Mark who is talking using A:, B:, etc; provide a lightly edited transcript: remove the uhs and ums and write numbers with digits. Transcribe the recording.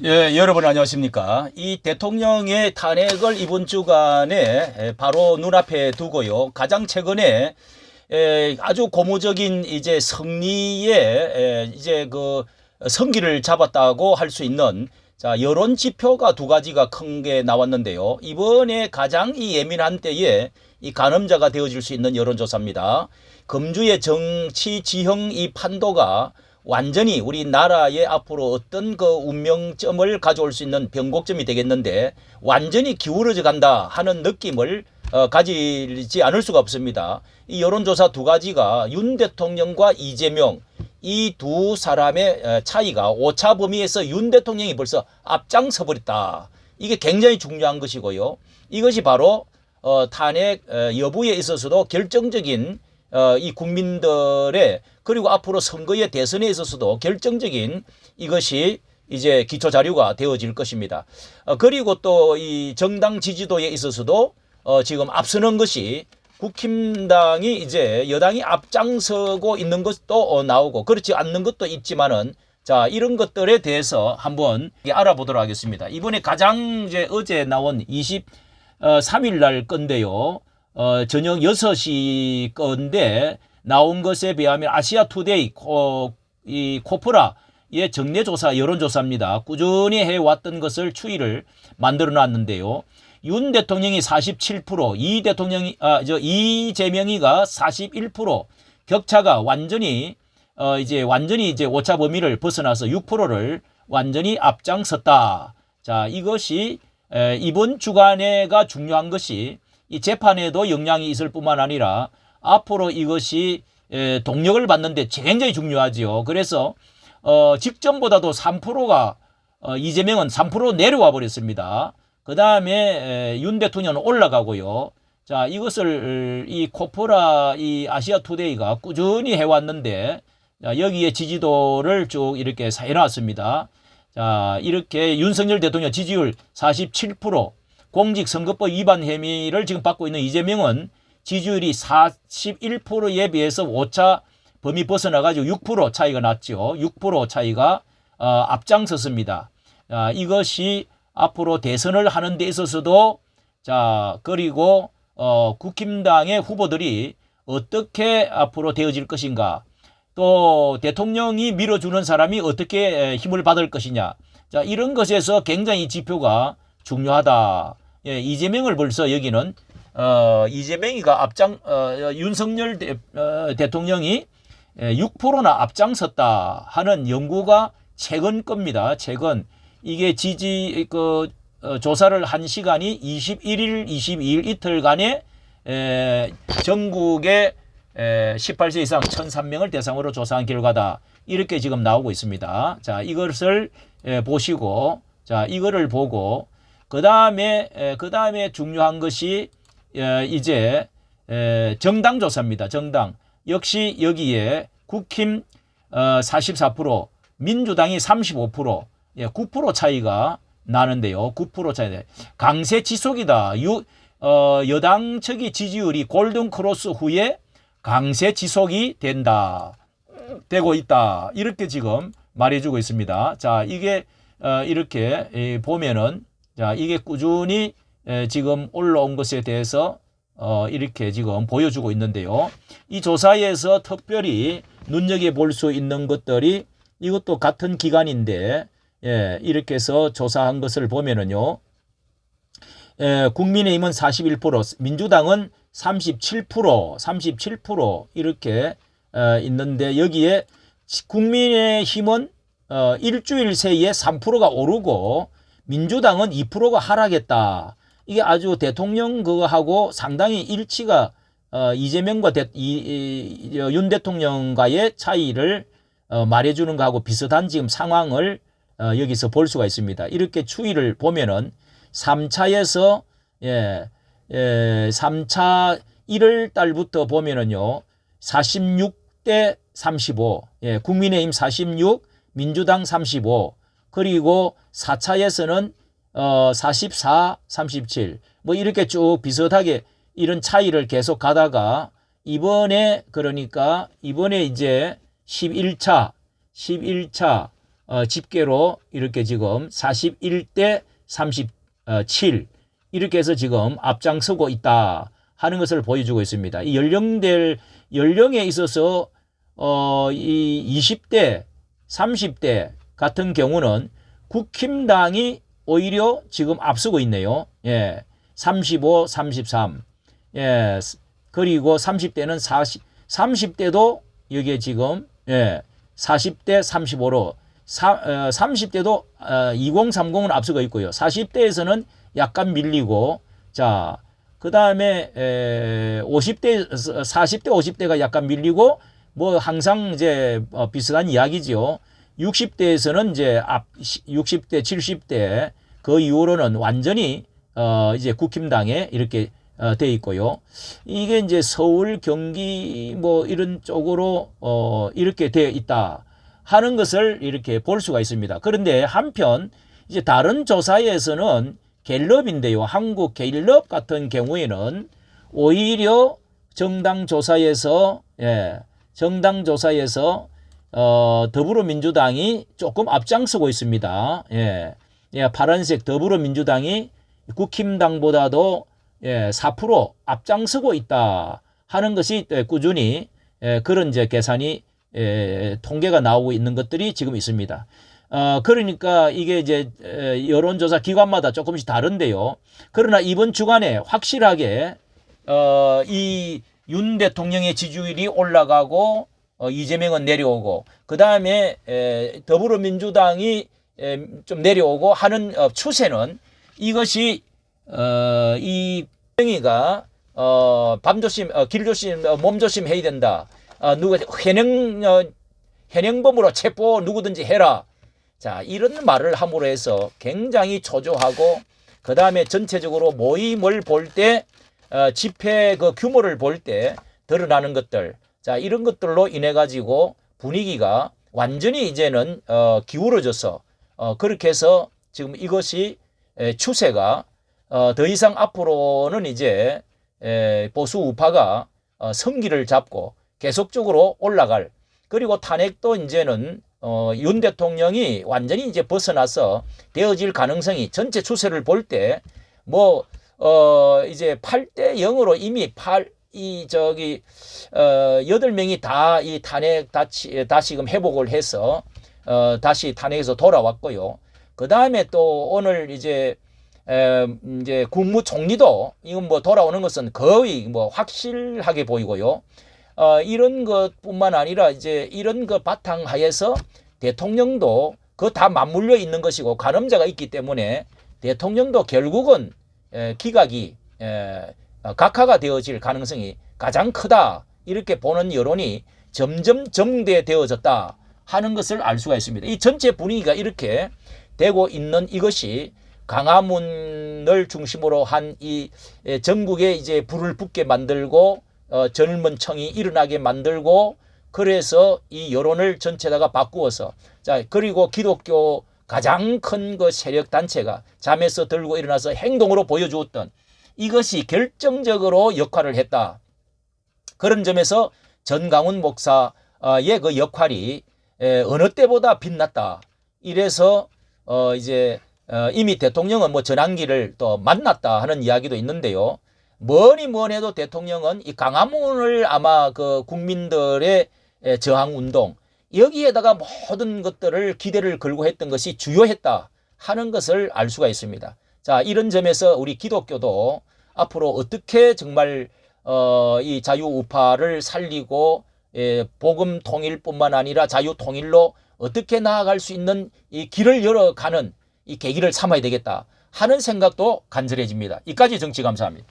A: 예, 여러분 안녕하십니까. 이 대통령의 탄핵을 이번 주간에 바로 눈앞에 두고요. 가장 최근에 아주 고무적인 이제 승리에 이제 그 성기를 잡았다고 할 수 있는 자, 여론 지표가 두 가지가 큰 게 나왔는데요. 이번에 가장 이 예민한 때에 이 가늠자가 되어질 수 있는 여론조사입니다. 금주의 정치 지형 이 판도가 완전히 우리나라의 앞으로 어떤 그 운명점을 가져올 수 있는 변곡점이 되겠는데 완전히 기울어져 간다 하는 느낌을 가지지 않을 수가 없습니다. 이 여론조사 두 가지가 윤 대통령과 이재명 이 두 사람의 차이가 오차 범위에서 윤 대통령이 벌써 앞장서 버렸다. 이게 굉장히 중요한 것이고요. 이것이 바로 탄핵 여부에 있어서도 결정적인 이 국민들의 그리고 앞으로 선거의 대선에 있어서도 결정적인 이것이 이제 기초 자료가 되어질 것입니다. 그리고 또 이 정당 지지도에 있어서도 지금 앞서는 것이 국힘당이 이제 여당이 앞장서고 있는 것도 나오고 그렇지 않는 것도 있지만은 자, 이런 것들에 대해서 한번 알아보도록 하겠습니다. 이번에 가장 이제 어제 나온 23일 날 건데요. 저녁 6시 건데 나온 것에 비하면 아시아투데이 이 코프라의 정례조사 여론조사입니다. 꾸준히 해왔던 것을 추이를 만들어 놨는데요. 윤 대통령이 47%, 이재명이가 41%, 격차가 완전히 이제 오차 범위를 벗어나서 6%를 완전히 앞장섰다. 자, 이것이 이번 주간에가 중요한 것이 이 재판에도 영향이 있을 뿐만 아니라 앞으로 이것이 동력을 받는데 굉장히 중요하지요. 그래서 직전보다도 3%가 이재명은 3% 내려와 버렸습니다. 그 다음에 윤 대통령은 올라가고요. 자, 이것을 이 코프라 이 아시아투데이가 꾸준히 해왔는데 자, 여기에 지지도를 쭉 이렇게 해놨습니다. 자, 이렇게 윤석열 대통령 지지율 47%, 공직선거법 위반 혐의를 지금 받고 있는 이재명은 지지율이 41%에 비해서 오차 범위 벗어나가지고 6% 차이가 났죠. 6% 차이가 앞장섰습니다. 자, 이것이 앞으로 대선을 하는 데 있어서도 자, 그리고 국힘당의 후보들이 어떻게 앞으로 되어질 것인가, 또 대통령이 밀어주는 사람이 어떻게 힘을 받을 것이냐, 자, 이런 것에서 굉장히 이 지표가 중요하다. 예, 이재명을 벌써 여기는 이재명이가 윤석열 대통령이 6%나 앞장섰다 하는 연구가 최근 겁니다. 최근 이게 조사를 한 시간이 21일, 22일 이틀간에 전국의 18세 이상 1,003명을 대상으로 조사한 결과다. 이렇게 지금 나오고 있습니다. 자, 이것을 보시고, 자, 이거를 보고, 그 다음에 중요한 것이 이제 정당 조사입니다. 정당. 역시 여기에 국힘 44%, 민주당이 35%, 9% 차이가 나는데요. 9% 차이. 강세 지속이다. 여당 측의 지지율이 골든 크로스 후에 강세 지속이 되고 있다. 이렇게 지금 말해주고 있습니다. 자, 이게 이렇게 보면은 자, 이게 꾸준히 지금 올라온 것에 대해서 이렇게 지금 보여주고 있는데요. 이 조사에서 특별히 눈여겨볼 수 있는 것들이 이것도 같은 기간인데 이렇게 해서 조사한 것을 보면은요. 국민의힘은 41%, 민주당은 37% 이렇게 있는데 여기에 국민의힘은 일주일 사이에 3%가 오르고 민주당은 2%가 하락했다. 이게 아주 대통령 그거하고 상당히 일치가 이재명과 윤 대통령과의 차이를 말해주는 거하고 비슷한 지금 상황을 여기서 볼 수가 있습니다. 이렇게 추이를 보면은 3차에서 3차 1월 달부터 보면은요. 46대 35, 국민의힘 46, 민주당 35, 그리고 4차에서는 44, 37, 뭐 이렇게 쭉 비슷하게 이런 차이를 계속 가다가 이번에 이제 11차 집계로 이렇게 지금 41대 37 이렇게 해서 지금 앞장서고 있다 하는 것을 보여주고 있습니다. 이 연령에 있어서 이 20대, 30대 같은 경우는 국힘당이 오히려 지금 앞서고 있네요. 예. 35, 33. 예. 그리고 30대는 30대도 여기에 지금 40대 35로 30대도 2030은 앞서고 있고요. 40대에서는 약간 밀리고 자, 그다음에 50대 40대 50대가 약간 밀리고 뭐 항상 이제 비슷한 이야기죠. 60대에서는 이제 60대 70대 그 이후로는 완전히 이제 국힘당에 이렇게 돼 있고요. 이게 이제 서울, 경기 뭐 이런 쪽으로 이렇게 되어 있다 하는 것을 이렇게 볼 수가 있습니다. 그런데 한편 이제 다른 조사에서는 갤럽인데요. 한국 갤럽 같은 경우에는 오히려 정당 조사에서 더불어민주당이 조금 앞장서고 있습니다. 파란색 더불어민주당이 국힘당보다도 4% 앞장서고 있다 하는 것이 꾸준히 그런 이제 계산이 통계가 나오고 있는 것들이 지금 있습니다. 그러니까 이게 이제 여론조사 기관마다 조금씩 다른데요. 그러나 이번 주간에 확실하게 이 윤 대통령의 지지율이 올라가고 이재명은 내려오고 그 다음에 더불어민주당이 좀 내려오고 하는 추세는 이것이 이 명의가 밤조심, 길조심, 몸조심 해야 된다. 누가 현행범으로 체포 누구든지 해라. 자, 이런 말을 함으로 해서 굉장히 초조하고 그 다음에 전체적으로 모임을 볼 때 집회 그 규모를 볼 때 드러나는 것들, 자, 이런 것들로 인해 가지고 분위기가 완전히 이제는 기울어져서 그렇게 해서 지금 이것이 추세가 더 이상 앞으로는 이제 보수 우파가 성기를 잡고 계속적으로 올라갈, 그리고 탄핵도 이제는 윤 대통령이 완전히 이제 벗어나서 되어질 가능성이 전체 추세를 볼 때 뭐 이제 8대 0으로 이미 8명이 다 이 탄핵 다시금 회복을 해서 다시 탄핵에서 돌아왔고요. 그 다음에 또 오늘 이제 국무총리도 이건 뭐 돌아오는 것은 거의 뭐 확실하게 보이고요. 이런 것뿐만 아니라 이제 이런 것 바탕하에서 대통령도 그 다 맞물려 있는 것이고 간음자가 있기 때문에 대통령도 결국은 기각이 각하가 되어질 가능성이 가장 크다, 이렇게 보는 여론이 점점 정대되어졌다 하는 것을 알 수가 있습니다. 이 전체 분위기가 이렇게 되고 있는 이것이 광화문을 중심으로 한 이 전국에 이제 불을 붙게 만들고 젊은 청이 일어나게 만들고, 그래서 이 여론을 전체다가 바꾸어서, 자, 그리고 기독교 가장 큰 그 세력 단체가 잠에서 들고 일어나서 행동으로 보여주었던 이것이 결정적으로 역할을 했다. 그런 점에서 전강훈 목사의 그 역할이 어느 때보다 빛났다. 이래서 이제 이미 대통령은 뭐 전환기를 또 만났다 하는 이야기도 있는데요. 뭐니 해도 대통령은 이 광화문을 아마 그 국민들의 저항 운동, 여기에다가 모든 것들을 기대를 걸고 했던 것이 주요했다 하는 것을 알 수가 있습니다. 자, 이런 점에서 우리 기독교도 앞으로 어떻게 정말 이 자유우파를 살리고 복음 통일뿐만 아니라 자유 통일로 어떻게 나아갈 수 있는 이 길을 열어가는 이 계기를 삼아야 되겠다 하는 생각도 간절해집니다. 이까지 정치 감사합니다.